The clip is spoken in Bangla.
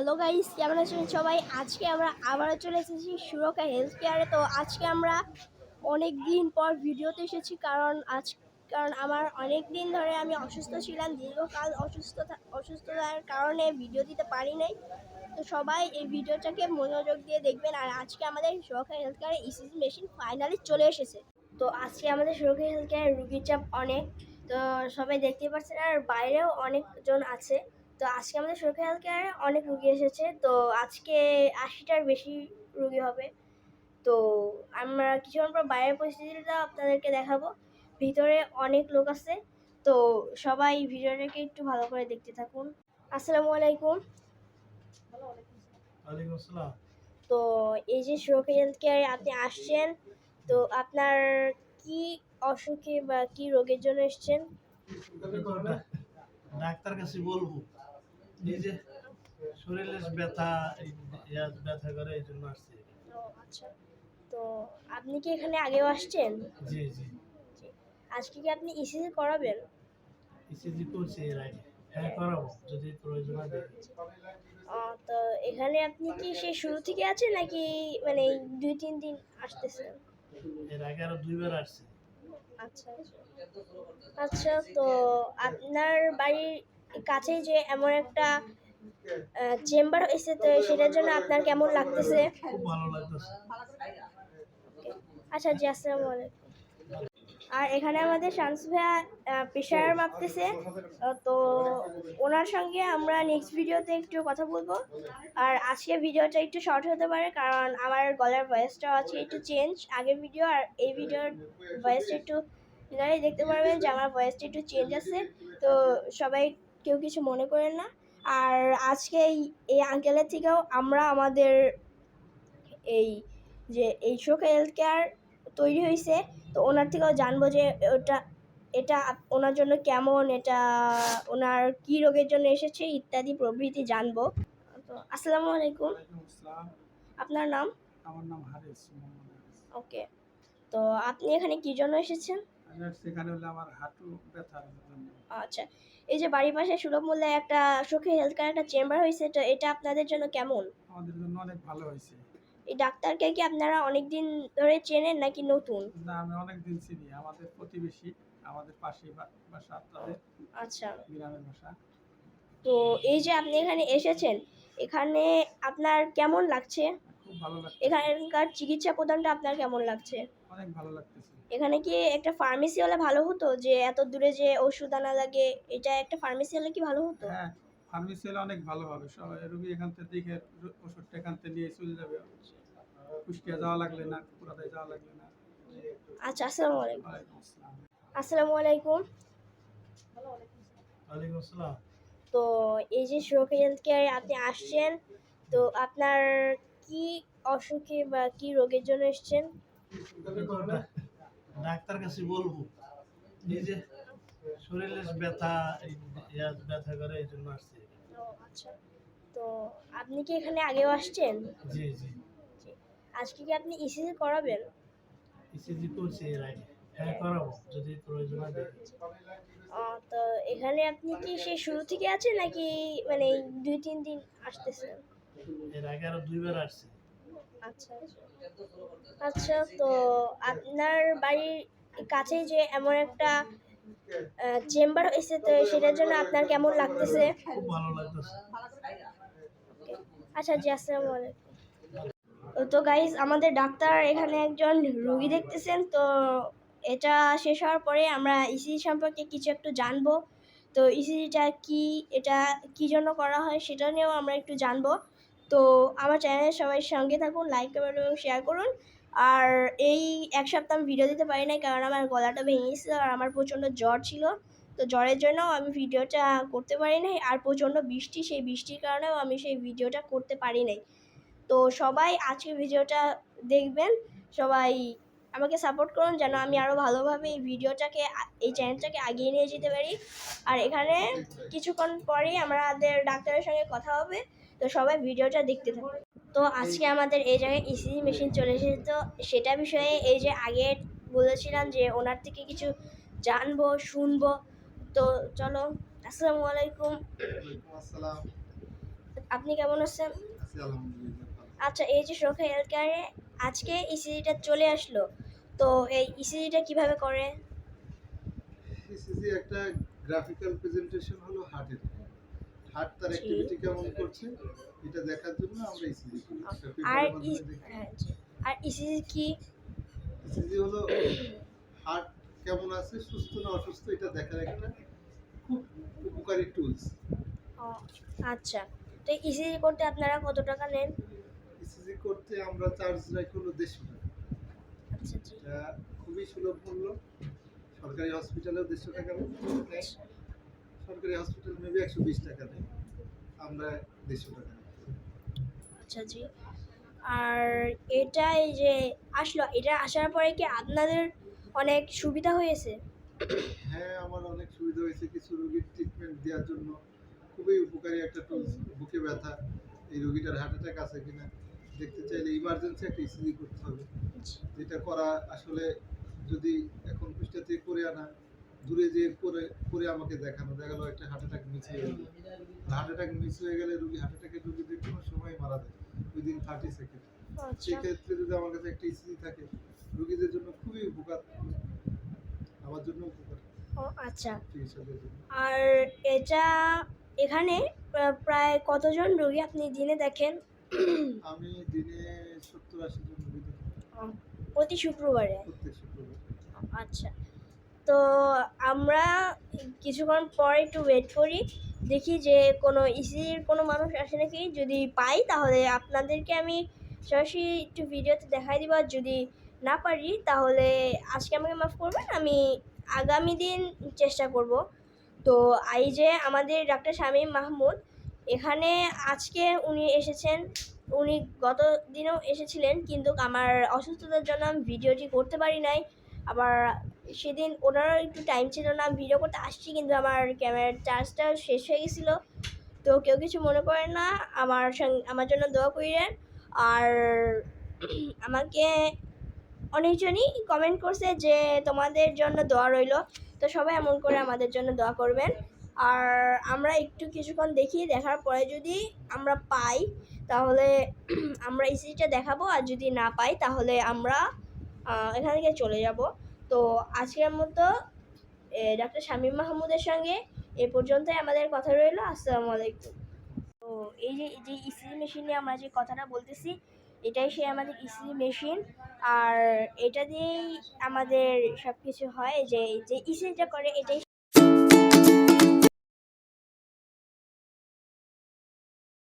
হ্যালো গাইস, কেমন আছেন সবাই? আজকে আমরা আবারও চলে এসেছি সুরক্ষা হেলথ কেয়ারে। তো আজকে আমরা অনেক দিন পর ভিডিওতে এসেছি, কারণ আমার অনেক দিন ধরে আমি অসুস্থ ছিলাম। দীর্ঘকাল অসুস্থতার কারণে ভিডিও দিতে পারি নাই। তো সবাই এই ভিডিওটাকে মনোযোগ দিয়ে দেখবেন। আর আজকে আমাদের সুরক্ষা হেলথ কেয়ারে ইসিজি মেশিন ফাইনালি চলে এসেছে। তো আজকে আমাদের সুরক্ষা হেলথ কেয়ারে রুগীর চাপ অনেক, তো সবাই দেখতে পাচ্ছেন। আর বাইরেও অনেকজন আছে। তো আজকে আমাদের সুরক্ষা হেলথ কেয়ারে অনেক রুগী এসেছে। তো আজকে 80টার বেশি রুগী হবে। তো আমরা কিছুক্ষণ পর বাইরের পরিস্থিতিটা আপনাদেরকে দেখাবো। ভিতরে অনেক লোক আছে, তো সবাই ভিডিওটাকে একটু ভালো করে দেখতে থাকুন। আসসালামু আলাইকুম। ওয়ালাইকুম আসসালাম। তো এই যে সুরক্ষা হেলথ কেয়ারে আপনি আসছেন, তো আপনার কি অসুখে বা কি রোগের জন্য এসেছেন? ডাক্তার কাছে বলবো, এই যে শরীরে ব্যথা, ব্যথা করে, এই জন্য আসছি। ও আচ্ছা। তো আপনি কি এখানে আগেও আসছেন? জি জি। আজকে কি আপনি ইসিজি করাবেন? ইসিজি করছি এর আগে। হ্যাঁ, করাবো যদি প্রয়োজন হয়। তো এখানে আপনি কি সেই শুরু থেকে আছেন, নাকি মানে 2-3 দিন আসতেছেন? এর আগে আরো 2বার আসছি। আচ্ছা আচ্ছা। তো আপনার বাড়ির কাছেই যে এমন একটা চেম্বার হয়েছে, তো সেটার জন্য আপনার কেমন লাগতেছে? খুব ভালো লাগতেছে। আচ্ছা জি, আসসালামু আলাইকুম। আর এখানে আমাদের শামসু ভাইয়া প্রেশার মাপতেছে। তো ওনার সঙ্গে আমরা নেক্সট ভিডিওতে একটু কথা বলবো। আর আজকে ভিডিওটা একটু শর্ট হতে পারে, কারণ আমার গলার ভয়েসটা আজকে একটু চেঞ্জ। আগের ভিডিও আর এই ভিডিওর ভয়েসটা একটু আপনারাই দেখতে পারবেন যে আমার ভয়েসটা একটু চেঞ্জ আছে। তো সবাই কেউ কিছু মনে করেন না। আর আজকে এই আঙ্কেলের থেকেও আমরা আমাদের এই এই শোক হেলথ কেয়ার তৈরি হয়েছে, তো ওনার থেকেও জানবো যে এটা ওনার জন্য কেমন, এটা ওনার কি রোগের জন্য এসেছে ইত্যাদি প্রভৃতি জানবো। তো আসসালামু আলাইকুম। ওয়ালাইকুম আসসালাম। আপনার নাম? আমার নাম হারিস, মোহাম্মদ হারিস। ওকে। তো আপনি এখানে কি জন্য এসেছেন? সেখানে হলো আমার হাঁটু ব্যথার জন্য। আচ্ছা। এই যে বাড়ির পাশে সুলভ মূল্যে একটা সুখী হেলথ কেয়ার একটা চেম্বার হয়েছে, তো এটা আপনাদের জন্য কেমন? আমাদের জন্য অনেক ভালো হয়েছে। এই ডাক্তারকে কি আপনারা অনেক দিন ধরে চেনেন নাকি নতুন? না, আমি অনেক দিন চিনি, আমাদের প্রতিবেশী, আমাদের পাশেই বাসা আপনাদের। আচ্ছা। গ্রামের বাসা। তো এই যে আপনি এখানে এসেছেন, এখানে আপনার কেমন লাগছে? খুব ভালো লাগছে। এখানকার চিকিৎসা প্রদানটা আপনার কেমন লাগছে? অনেক ভালো লাগতেছে। এখানে কি একটা ফার্মেসি হলে ভালো হতো, যে এত দূরে যে ওষুধ আনা লাগে, এটা একটা ফার্মেসি হলে কি ভালো হতো? হ্যাঁ, ফার্মেসি হলে অনেক ভালো হবে। সবাই রোগী এখান থেকে দেখে ওষুধটা এখান থেকে নিয়ে চলে যাবে। কুষ্টিয়া যাওয়া লাগলে না, পুরাতায় যাওয়া লাগলে না। আচ্ছা, আসসালামু আলাইকুম। ওয়ালাইকুম আসসালাম। আসসালামু আলাইকুম। ওয়ালাইকুম আসসালাম। তো এই যে সুরক্ষা হেলথ কেয়ারে আপনি আসছেন, তো আপনার কি অসুখে বা কি রোগের জন্য এসেছেন? ডাক্তার কাছে বলবো, এই যে শরীরে ব্যথা, ব্যথা করে, এই জন্য আসছি। ও আচ্ছা। তো আপনি কি এখানে আগেও আসছেন? জি জি। আজকে কি আপনি ইসিজি করাবেন? ইসিজি করছি এর আগে। হ্যাঁ, করাবো যদি প্রয়োজন হয়। তো এখানে আপনি কি সেই শুরু থেকে আছেন, নাকি মানে 2-3 দিন আসতেছেন? এর আগে আরো 2বার আসছি। আচ্ছা আচ্ছা। তো আপনার বাড়ির কাছেই যে এমন একটা চেম্বার হয়েছে, তো সেটার জন্য আপনার কেমন লাগতেছে? খুব ভালো লাগতেছে। আচ্ছা জি, আসসালামু আলাইকুম। তো গাইস, আমাদের ডাক্তার এখানে একজন রোগী দেখতেছেন। তো এটা শেষ হওয়ার পরে আমরা ইসিজি সম্পর্কে কিছু একটু জানবো। তো ইসিজিটা কি, এটা কি জন্য করা হয় সেটা নিয়েও আমরা একটু জানবো। তো আমার চ্যানেলের সবাই সঙ্গে থাকুন, লাইক কমেন্ট এবং শেয়ার করুন। আর এই এক সপ্তাহ আমি ভিডিও দিতে পারি নাই, কারণ আমার গলাটা ভেঙে গেছিল আর আমার প্রচণ্ড জ্বর ছিল। তো জ্বরের জন্য আমি ভিডিওটা করতে পারি নাই। আর প্রচণ্ড বৃষ্টি, সেই বৃষ্টির কারণেও আমি সেই ভিডিওটা করতে পারি নাই। তো সবাই আজকের ভিডিওটা দেখবেন। সবাই আমাকে সাপোর্ট করুন, যেন আমি আরও ভালোভাবে এই ভিডিওটাকে, এই চ্যানেলটাকে এগিয়ে নিয়ে যেতে পারি। আর এখানে কিছুক্ষণ পরেই আমাদের ডাক্তারের সঙ্গে কথা হবে। তো সবাই ভিডিওটা দেখতে থাকুন। তো আজকে আমাদের এই জায়গায় ইসিজি মেশিন চলে এসেছে। তো সেটা বিষয়ে এই যে আগে বলেছিলাম যে ওনার থেকে কিছু জানবো, শুনবো। তো চলো। আসসালামু আলাইকুম। আপনি কেমন আছেন? আছি আলহামদুলিল্লাহ ভালো। আচ্ছা, এই যে সুরক্ষা হেলথ কেয়ারে আজকে ইসিজিটা চলে আসলো, তো এই ইসিজিটা কিভাবে করে? ইসিজি একটা গ্রাফিক্যাল প্রেজেন্টেশন হলো হার্টের। হার্ট তার জি। অ্যাক্টিভিটি কেমন করছে এটা দেখার জন্য আমরা ইসিজি করি। এটা আর পেপারের মাধ্যমে দেখি। হ্যাঁ জি। আর ইসিজি কি? ইসিজি হলো হার্ট কেমন আছে, সুস্থ না অসুস্থ এটা দেখার একটা খুব উপকারী টুলস। ও, আচ্ছা, তো ইসিজি করতে আপনারা কত টাকা নেন? ইসিজি করতে আমরা চার্জ রাখি হলো 150 টাকা। আচ্ছা জি। এটা খুবই সুলভ মূল্য। সরকারি হসপিটালেও 150 টাকা নেয়। সরকারি হসপিটাল মেবি 120 টাকা নেয়। আমরা 150 টাকা নেই। আচ্ছা জি। আর এটা এই যে আসলো, এটা আসার পরে কি আপনাদের অনেক সুবিধা হয়েছে? হ্যাঁ, আমার অনেক সুবিধা হয়েছে কিছু রোগীর ট্রিটমেন্ট দেওয়ার জন্য। খুবই উপকারী একটা টুলস। বুকে ব্যথা, এই রোগীটার হার্ট অ্যাটাক আছে কিনা দেখতে চাইলে ইমার্জেন্সি একটা ইসিজি করতে হবে। যেটা করা আসলে যদি এখন কুষ্টিয়া থেকে করে আনা, দূরে যেয়ে করে আমাকে দেখানো, দেখা গেলো একটা হার্ট অ্যাটাক মিস হয়ে গেল। হার্ট অ্যাটাক মিস হয়ে গেলে রোগী হার্ট অ্যাটাকের রোগী যে কোনো সময় মারা যায় উইদিন 30 সেকেন্ড। আচ্ছা। সেক্ষেত্রে যদি আমার কাছে একটা ইসিজি থাকে রোগীদের জন্য খুবই উপকার, আমার জন্য উপকার ও আচ্ছা। চিকিৎসকের জন্য। আর এটা এখানে প্রায় কতজন রোগী আপনি দিনে দেখেন? আমি দিনে 70-80 জন রোগী দেখি প্রতি শুক্রবারে? প্রত্যেক শুক্রবার। আচ্ছা, তো আমরা কিছুক্ষণ পর একটু ওয়েট করি, দেখি যে কোনো ইসির কোনো মানুষ আসে নাকি। যদি পাই তাহলে আপনাদেরকে আমি সরাসরি একটু ভিডিওতে দেখাই দিব, আর যদি না পারি তাহলে আজকে আমাকে মাফ করবেন, আমি আগামী দিন চেষ্টা করব। তো এই যে আমাদের ডাক্তার শামীম মাহমুদ এখানে আজকে উনি এসেছেন, উনি গত দিনেও এসেছিলেন, কিন্তু আমার অসুস্থতার জন্য আমি ভিডিওটি করতে পারি নাই। আবার সেদিন ওনারও একটু টাইম ছিল না, আমি ভিডিও করতে আসছি কিন্তু আমার ক্যামেরার চার্জটা শেষ হয়ে গেছিলো। তো কেউ কিছু মনে করেন না, আমার জন্য দোয়া করিলেন। আর আমাকে অনেকজনই কমেন্ট করছে যে তোমাদের জন্য দোয়া রইল, তো সবাই এমন করে আমাদের জন্য দোয়া করবেন। আর আমরা একটু কিছুক্ষণ দেখি, দেখার পরে যদি আমরা পাই তাহলে আমরা ইসিজিটা দেখাবো, আর যদি না পাই তাহলে আমরা এখান থেকে চলে যাব। তো আজকের মতো ডাক্তার শামীম মাহমুদের সঙ্গে এ পর্যন্তই আমাদের কথা রইল। আসসালামু আলাইকুম। তো এই যে ইসিজি মেশিন নিয়ে আমরা যে কথাটা বলতেছি, এটাই সে আমাদের ইসিজি মেশিন। আর এটা দিয়েই আমাদের সব কিছু হয়, যে ইসিজিটা করে এটাই